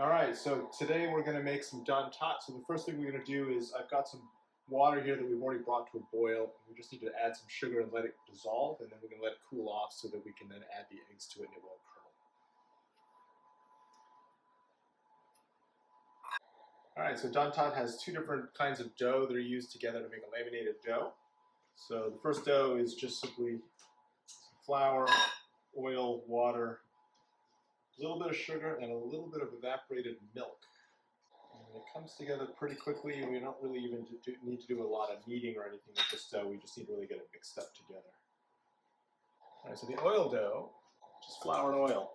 All right, so today we're going to make some Dan Tat. So the first thing we're going to do is I've got some water here that we've already brought to a boil. We just need to add some sugar and let it dissolve, and then we're going to let it cool off so that we can then add the eggs to it and it won't curdle. All right, so Dan Tat has two different kinds of dough that are used together to make a laminated dough. So the first dough is just simply some flour, oil, water, a little bit of sugar, and a little bit of evaporated milk. And it comes together pretty quickly, and we don't really even need to do a lot of kneading or anything with this dough. We just need to really get it mixed up together. All right, so the oil dough, just flour and oil.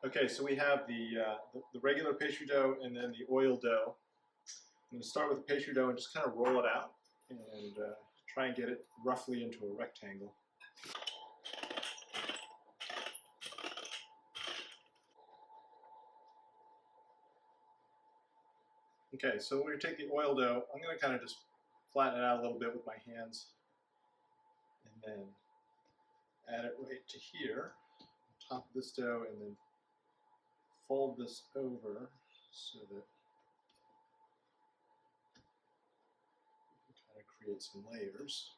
Okay, so we have the regular pastry dough and then the oil dough. I'm going to start with the pastry dough and just kind of roll it out and try and get it roughly into a rectangle. Okay, so we're going to take the oil dough. I'm going to kind of just flatten it out a little bit with my hands and then add it right to here, on top of this dough, and then fold this over so that we can kind of create some layers.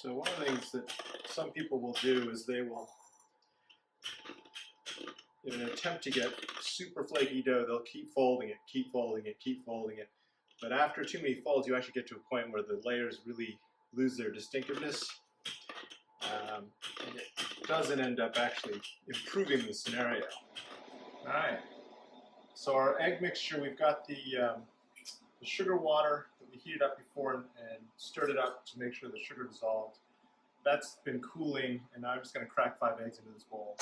So one of the things that some people will do is they will, in an attempt to get super flaky dough, they'll keep folding it, keep folding it, keep folding it. But after too many folds, you actually get to a point where the layers really lose their distinctiveness. And it doesn't end up actually improving the scenario. All right. So our egg mixture, we've got the sugar water that we heated up before and stirred it up to make sure the sugar dissolved. That's been cooling, and now I'm just going to crack 5 eggs into this bowl.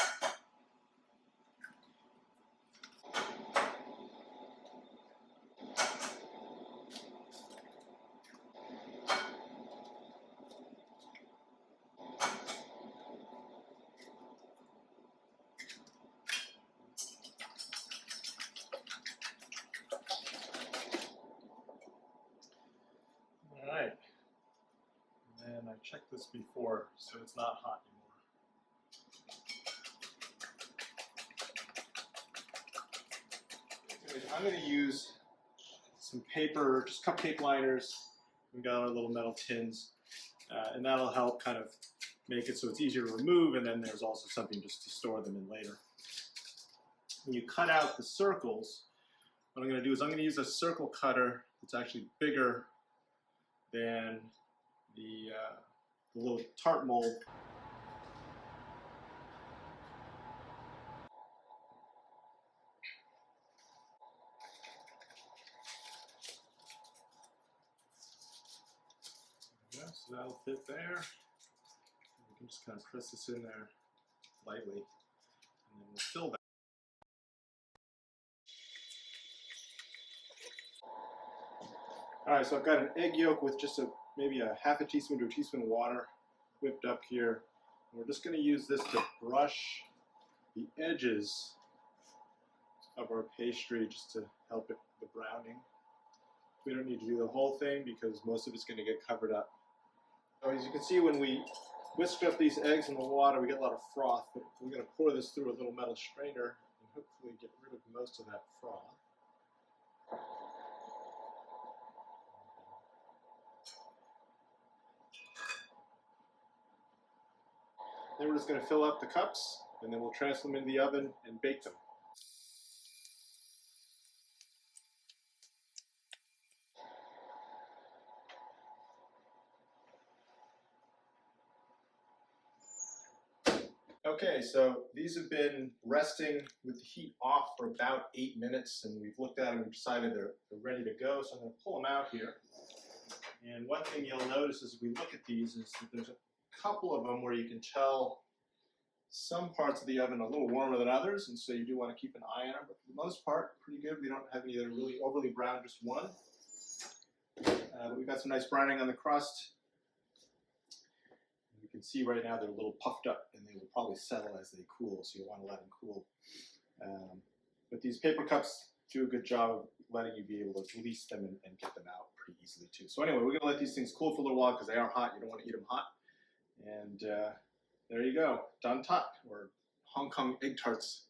All right. And I checked this before, so it's not hot anymore. I'm going to use some paper, just cupcake liners. We've got our little metal tins, and that'll help kind of make it so it's easier to remove, and then there's also something just to store them in later. When you cut out the circles, what I'm going to do is I'm going to use a circle cutter that's actually bigger than the little tart mold. Yeah, so that'll fit there. We can just kind of press this in there lightly, and then we'll fill that. All right, so I've got an egg yolk with just maybe a half a teaspoon to a teaspoon of water whipped up here. And we're just going to use this to brush the edges of our pastry just to help it the browning. We don't need to do the whole thing because most of it's going to get covered up. So as you can see, when we whisk up these eggs in the water, we get a lot of froth, but we're going to pour this through a little metal strainer and hopefully get rid of most of that froth. Then we're just going to fill up the cups, and then we'll transfer them into the oven and bake them. Okay, so these have been resting with the heat off for about 8 minutes, and we've looked at them and decided they're ready to go, so I'm going to pull them out here. And one thing you'll notice as we look at these is that there's a couple of them where you can tell some parts of the oven a little warmer than others, and so you do want to keep an eye on them. But for the most part, pretty good. We don't have any that are really overly brown, just one. But we've got some nice browning on the crust. You can see right now they're a little puffed up, and they will probably settle as they cool, so you'll want to let them cool. But these paper cups do a good job of letting you be able to release them and get them out pretty easily too. So anyway, we're going to let these things cool for a little while because they are hot. You don't want to eat them hot. And there you go, Dan Tat, or Hong Kong egg tarts.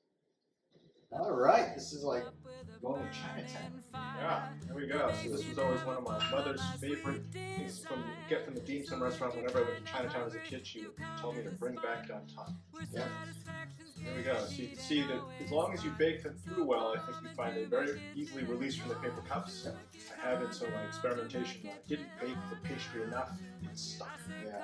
All right, this is like going to Chinatown. Yeah, there we go. So this was always one of my mother's favorite things from the dim sum restaurant. Whenever I went to Chinatown as a kid, she would tell me to bring back Dan Tat. Yeah. There we go. So you can see that as long as you bake them through well, I think you find they very easily release from the paper cups. I have it, so my experimentation, when I didn't bake the pastry enough, it stuck. Yeah.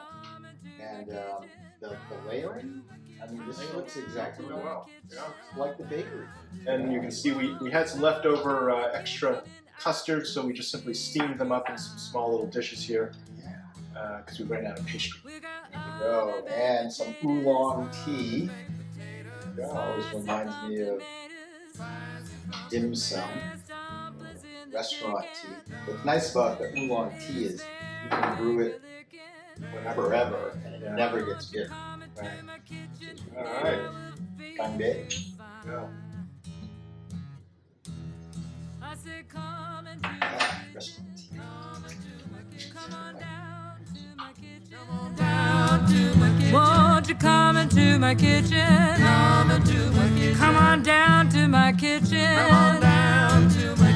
And the layering, I mean, this looks exactly really well. Yeah. like the bakery. And you can see we had some leftover extra custard, so we just simply steamed them up in some small little dishes here. Yeah. Because we ran out of pastry. There you go. And some oolong tea. Always reminds me of dim sum, restaurant tea. What's nice about the oolong tea is you can brew it forever and it never gets bitter. Right. All right. Kanbei. Yeah. Restaurant tea. Won't you come into my kitchen? Come on down to my kitchen. Come on down to my kitchen.